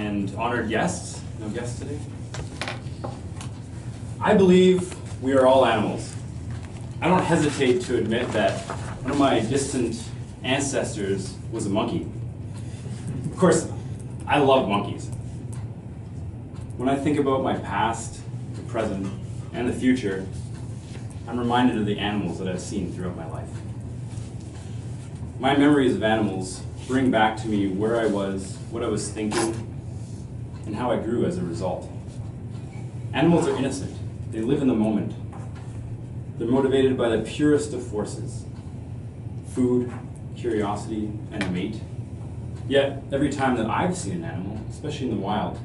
and honored guests. No guests today? I believe we are all animals. I don't hesitate to admit that one of my distant ancestors was a monkey. Of course, I love monkeys. When I think about my past, the present, and the future, I'm reminded of the animals that I've seen throughout my life. My memories of animals bring back to me where I was, what I was thinking, and how I grew as a result. Animals are innocent. They live in the moment. They're motivated by the purest of forces: food, curiosity, and a mate. Yet, every time that I've seen an animal, especially in the wild,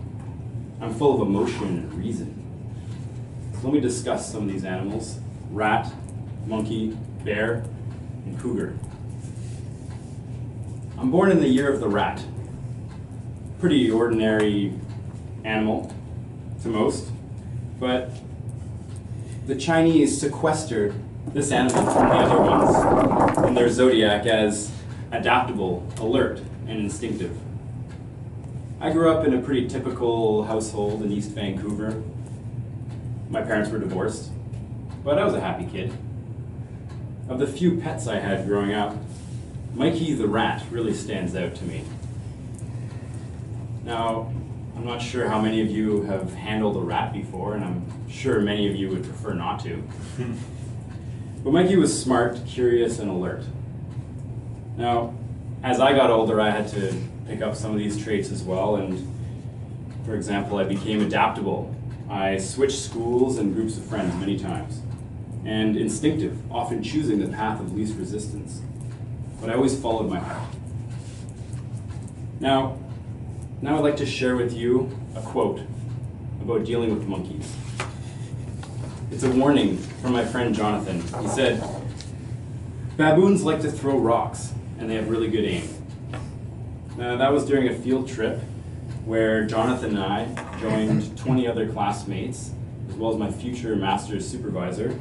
I'm full of emotion and reason. So let me discuss some of these animals: rat, monkey, bear, and cougar. I'm born in the year of the rat. Pretty ordinary animal to most, but the Chinese sequestered this animal from the other ones in their zodiac as adaptable, alert, and instinctive. I grew up in a pretty typical household in East Vancouver. My parents were divorced, but I was a happy kid. Of the few pets I had growing up, Mikey the rat really stands out to me. Now, I'm not sure how many of you have handled a rat before, and I'm sure many of you would prefer not to. But Mikey was smart, curious, and alert. Now, as I got older, I had to pick up some of these traits as well, and for example, I became adaptable. I switched schools and groups of friends many times, and instinctive, often choosing the path of least resistance. But I always followed my heart. Now I'd like to share with you a quote about dealing with monkeys. It's a warning from my friend Jonathan. He said, "Baboons like to throw rocks, and they have really good aim." Now, that was during a field trip where Jonathan and I joined 20 other classmates, as well as my future master's supervisor,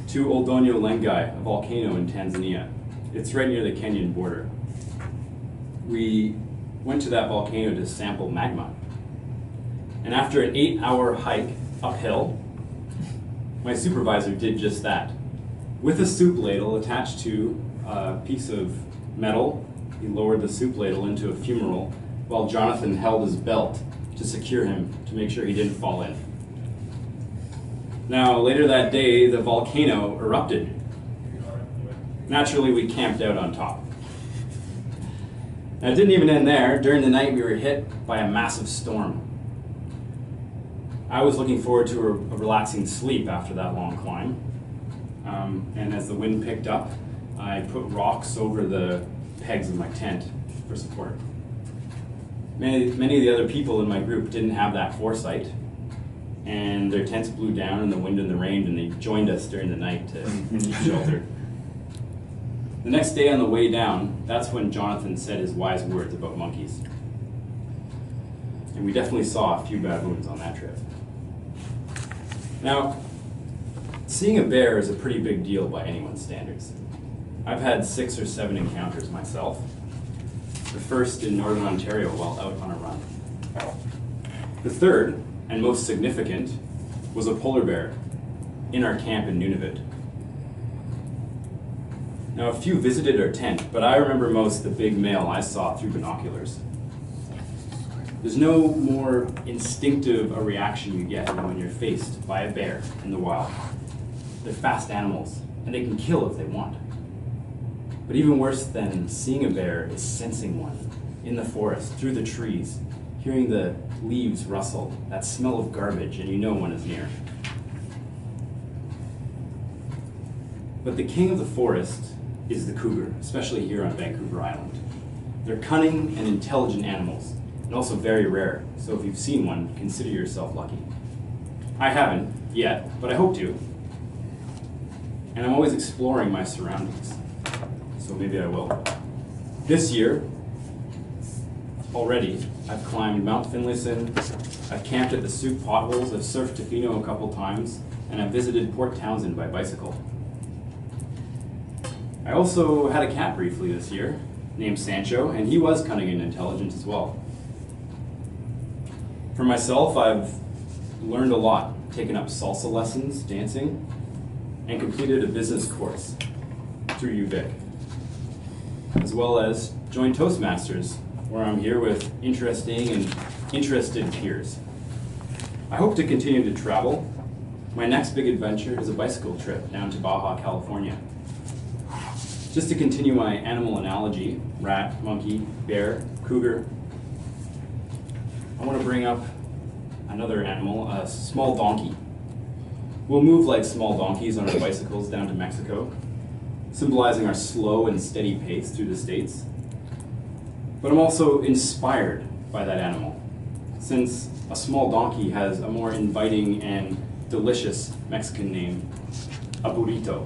to Oldonyo Lengai, a volcano in Tanzania. It's right near the Kenyan border. We went to that volcano to sample magma. And after an 8-hour hike uphill, my supervisor did just that. With a soup ladle attached to a piece of metal, he lowered the soup ladle into a fumarole while Jonathan held his belt to secure him to make sure he didn't fall in. Now, later that day, the volcano erupted. Naturally, we camped out on top. Now, it didn't even end there. During the night, we were hit by a massive storm. I was looking forward to a relaxing sleep after that long climb. And as the wind picked up, I put rocks over the pegs of my tent for support. Many of the other people in my group didn't have that foresight, and their tents blew down in the wind and the rain, and they joined us during the night to keep shelter. The next day on the way down, that's when Jonathan said his wise words about monkeys. And we definitely saw a few baboons on that trip. Now, seeing a bear is a pretty big deal by anyone's standards. I've had 6 or 7 encounters myself. The first in Northern Ontario while out on a run. The third, and most significant, was a polar bear in our camp in Nunavut. Now, a few visited our tent, but I remember most the big male I saw through binoculars. There's no more instinctive a reaction you get than when you're faced by a bear in the wild. They're fast animals, and they can kill if they want. But even worse than seeing a bear is sensing one in the forest, through the trees, hearing the leaves rustle, that smell of garbage, and you know one is near. But the king of the forest is the cougar, especially here on Vancouver Island. They're cunning and intelligent animals, and also very rare, so if you've seen one, consider yourself lucky. I haven't yet, but I hope to. And I'm always exploring my surroundings, so maybe I will. This year, already, I've climbed Mount Finlayson, I've camped at the Soup Potholes, I've surfed Tofino a couple times, and I've visited Port Townsend by bicycle. I also had a cat briefly this year, named Sancho, and he was cunning and intelligent as well. For myself, I've learned a lot, taken up salsa lessons, dancing, and completed a business course through UVic, as well as joined Toastmasters, where I'm here with interesting and interested peers. I hope to continue to travel. My next big adventure is a bicycle trip down to Baja, California. Just to continue my animal analogy, rat, monkey, bear, cougar, I want to bring up another animal, a small donkey. We'll move like small donkeys on our bicycles down to Mexico, symbolizing our slow and steady pace through the States. But I'm also inspired by that animal, since a small donkey has a more inviting and delicious Mexican name, a burrito.